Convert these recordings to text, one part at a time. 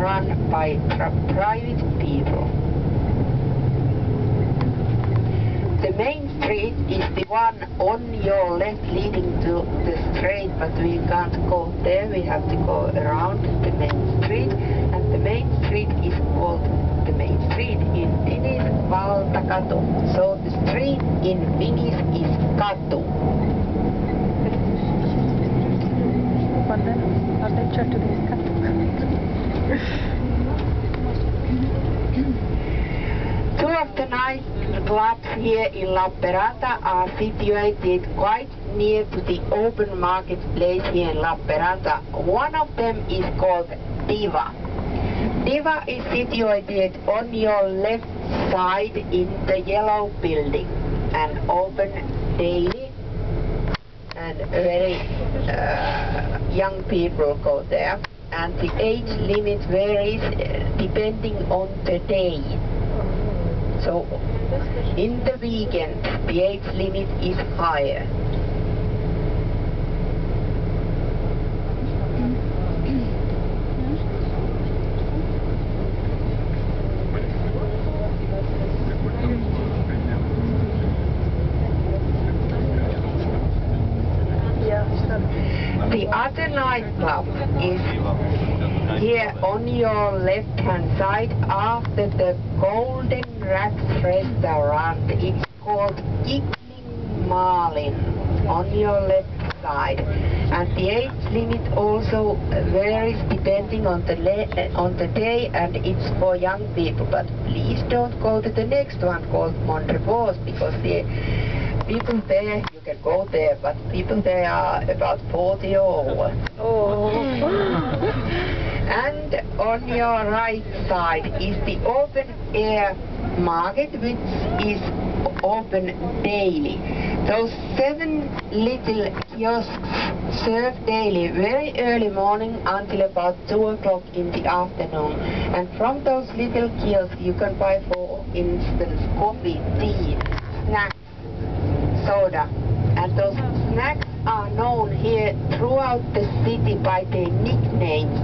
run by private people. The main street is the one on your left leading to the straight, but we can't go there, we have to go around the main street, and the main street is called the main street in Finnish Valtakatu. So the street in Finnish is katu. Two of the nightclubs here in Lappeenranta are situated quite near to the open marketplace here in Lappeenranta. One of them is called Diva. Diva is situated on your left side in the yellow building and open daily, and very young people go there, and the age limit varies depending on the day. So in the weekend the age limit is higher. The other nightclub is here on your left hand side after the Golden Rats restaurant. It's called Malin on your left side, and the age limit also varies depending on the day, and it's for young people. But please don't go to the next one called Montrevos, because the people there, you can go there, but people there are about 40 or over. Oh. And on your right side is the open air market, which is open daily. Those 7 little kiosks serve daily, very early morning until about 2 o'clock in the afternoon. And from those little kiosks you can buy, for instance, coffee, tea, snacks, soda, and those snacks are known here throughout the city by their nicknames.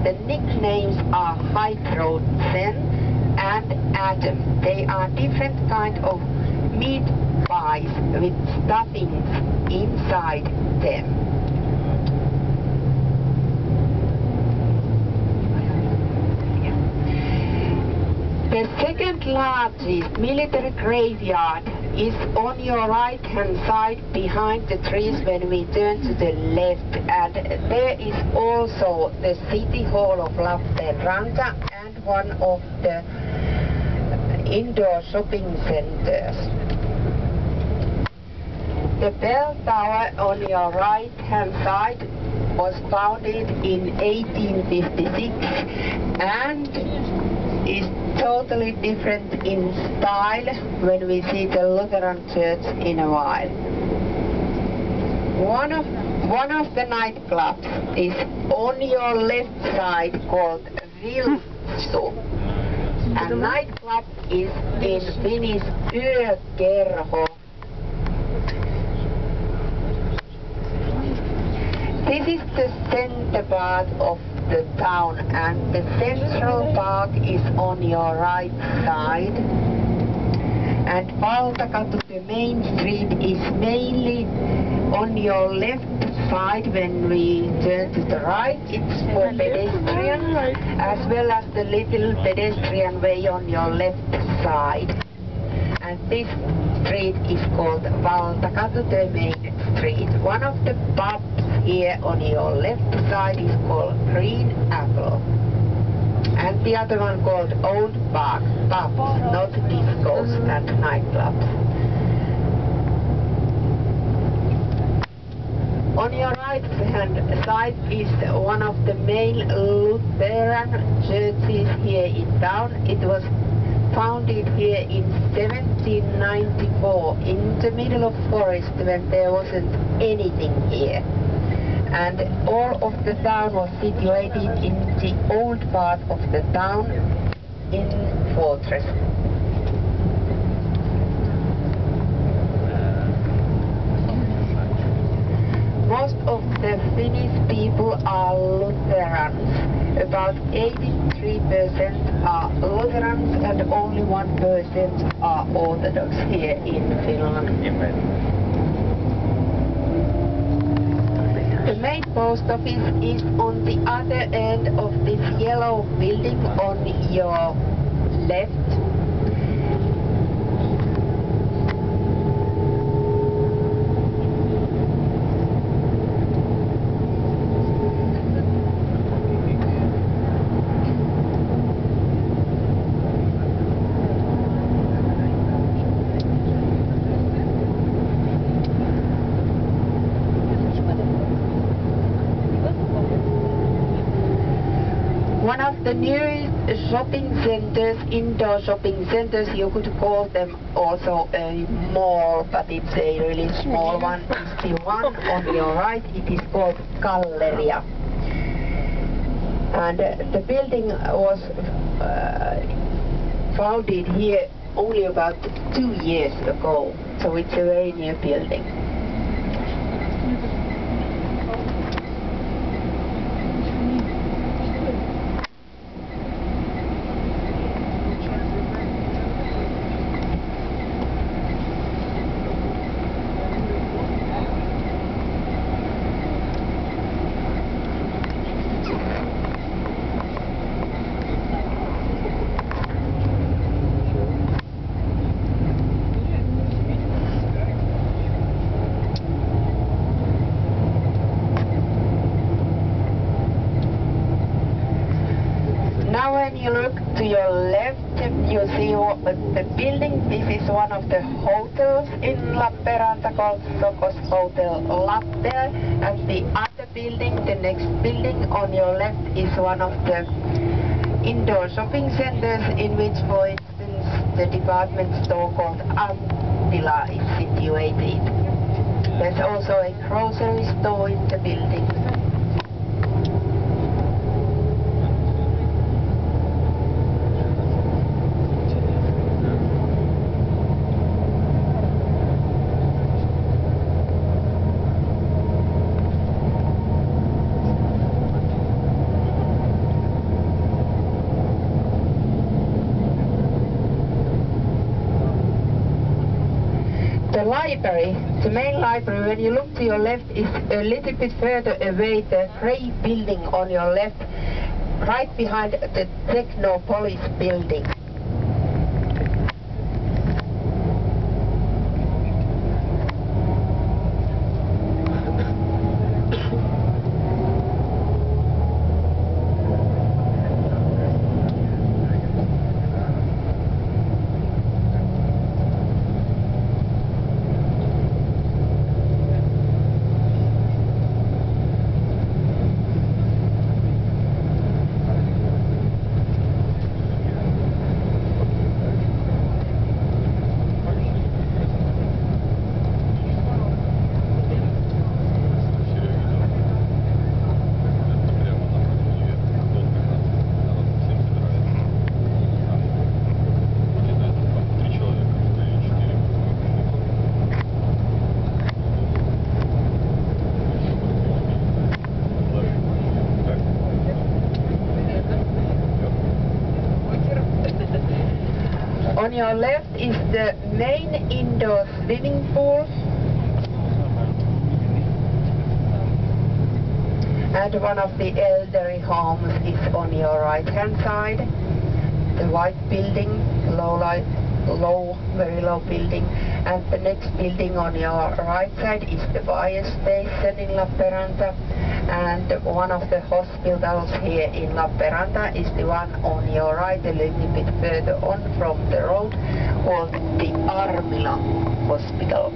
The nicknames are Hydrogen and Atom. They are different kind of meat pies with stuffings inside them. The second largest military graveyard is on your right hand side behind the trees when we turn to the left, and there is also the City Hall of Lappeenranta and one of the indoor shopping centers. The bell tower on your right hand side was founded in 1856 and is totally different in style when we see the Lutheran church in a while. One of the nightclubs is on your left side called Vilsu. A nightclub is in Finnish yökerho. This is the center part of the town, and the central park is on your right side, and Valtakatu, the main street, is mainly on your left side. When we turn to the right, it's for pedestrians, as well as the little pedestrian way on your left side. And this street is called Valtakatu, the main street. One of the pubs here on your left side is called Green Apple, and the other one called Old Park, pubs, not discos and nightclubs. On your right hand side is one of the main Lutheran churches here in town. It was founded here in 1794 in the middle of forest when there wasn't anything here. And all of the town was situated in the old part of the town in fortress. Most of the Finnish people are Lutherans, About 83% are Lutherans and only 1% are Orthodox here in Finland. The main post office is on the other end of this yellow building on your left. One of the newest shopping centers, indoor shopping centers, you could call them also a mall, but it's a really small one, is the one on your right. It is called Galleria. And the building was founded here only about 2 years ago, so it's a very new building. Now when you look to your left, you see the building. This is one of the hotels in Lappeenranta called Sokos Hotel Lappeenranta. And the other building, the next building on your left, is one of the indoor shopping centers in which, for instance, the department store called Ahmadi is situated. There's also a grocery store in the building. The library, the main library, when you look to your left, is a little bit further away, the grey building on your left, right behind the Technopolis building. On your left is the main indoor swimming pool, and one of the elderly homes is on your right hand side. The white building, very low building, and the next building on your right side is the fire station in Lappeenranta, and one of the hospitals here in Lappeenranta is the one on your right, a little bit further on from the road, called the Armila Hospital.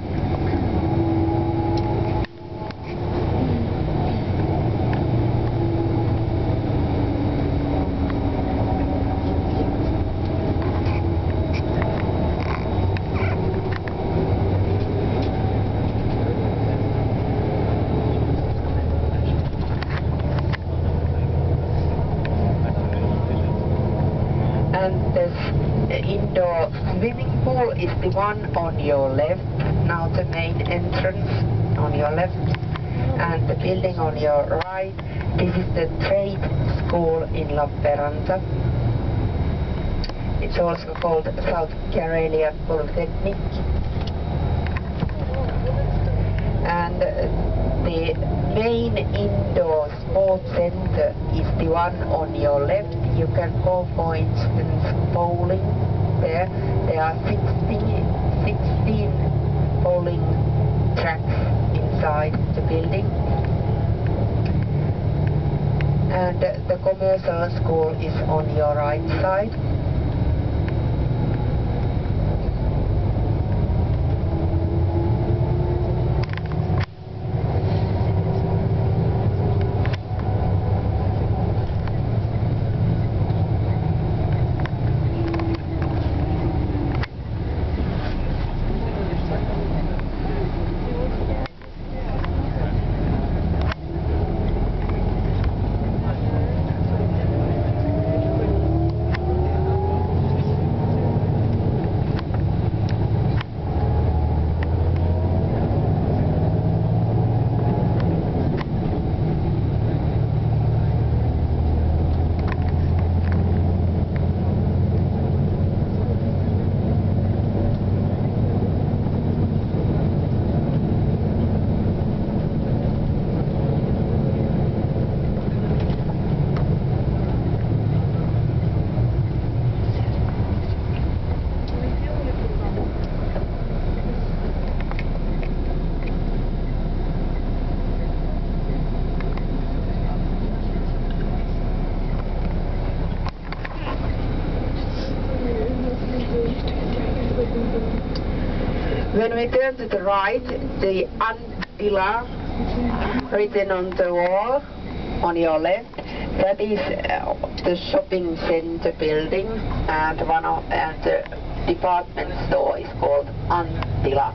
And the indoor swimming pool is the one on your left. Now the main entrance on your left. and the building on your right, this is the trade school in Lappeenranta. It's also called South Karelian Polytechnic. And the main indoor sports center is the one on your left. You can go, for instance, bowling there. There are 16 bowling tracks inside the building. And the commercial school is on your right side. When we turn to the right, the Antila written on the wall on your left, that is the shopping center building, and the department store is called Antila.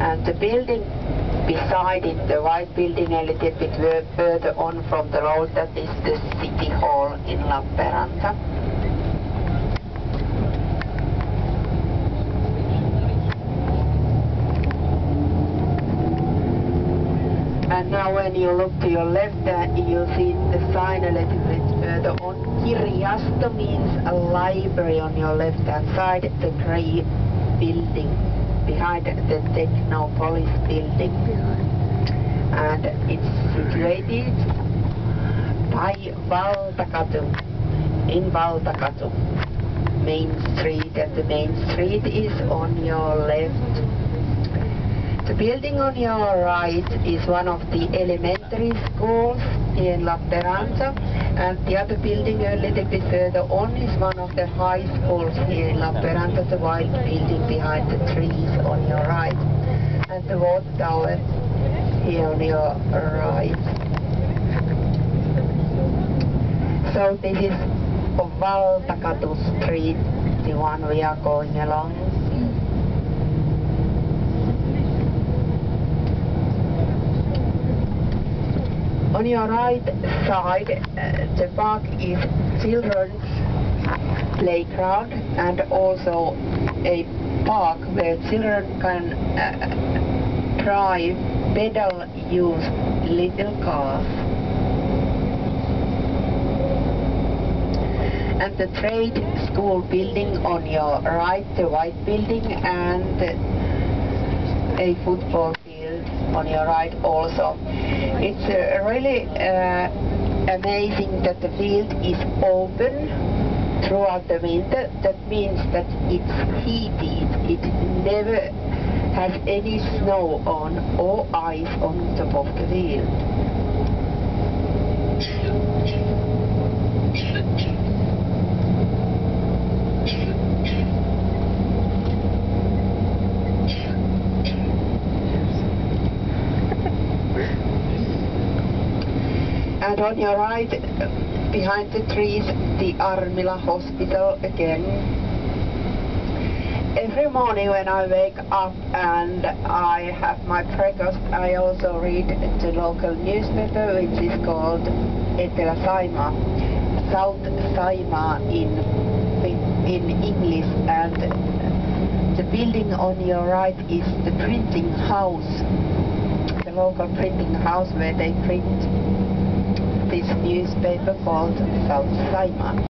And the building beside it, the white building a little bit further on from the road, that is the city hall in Lappeenranta. And now when you look to your left, you'll see the sign a little bit further on. Kirjasto means a library on your left-hand side, the grey building behind the Technopolis building. And it's situated by Valtakatu, in Valtakatu, Main Street, and the Main Street is on your left. The building on your right is one of the elementary schools in Lappeenranta, and the other building a little bit further on is one of the high schools here in Lappeenranta, the white building behind the trees on your right, and the water tower here on your right. So this is Valtakatu Street, the one we are going along. On your right side, the park is children's playground and also a park where children can drive pedal-use little cars. And the trade school building on your right, the white building, and a football field on your right also. It's really amazing that the field is open throughout the winter. That means that it's heated. It never has any snow on or ice on top of the field. And on your right, behind the trees, the Armila Hospital again. Every morning when I wake up and I have my breakfast, I also read the local newspaper, which is called Etelä-Saimaa, South Saimaa in English, and the building on your right is the printing house, the local printing house where they print this newspaper called South Saimaa.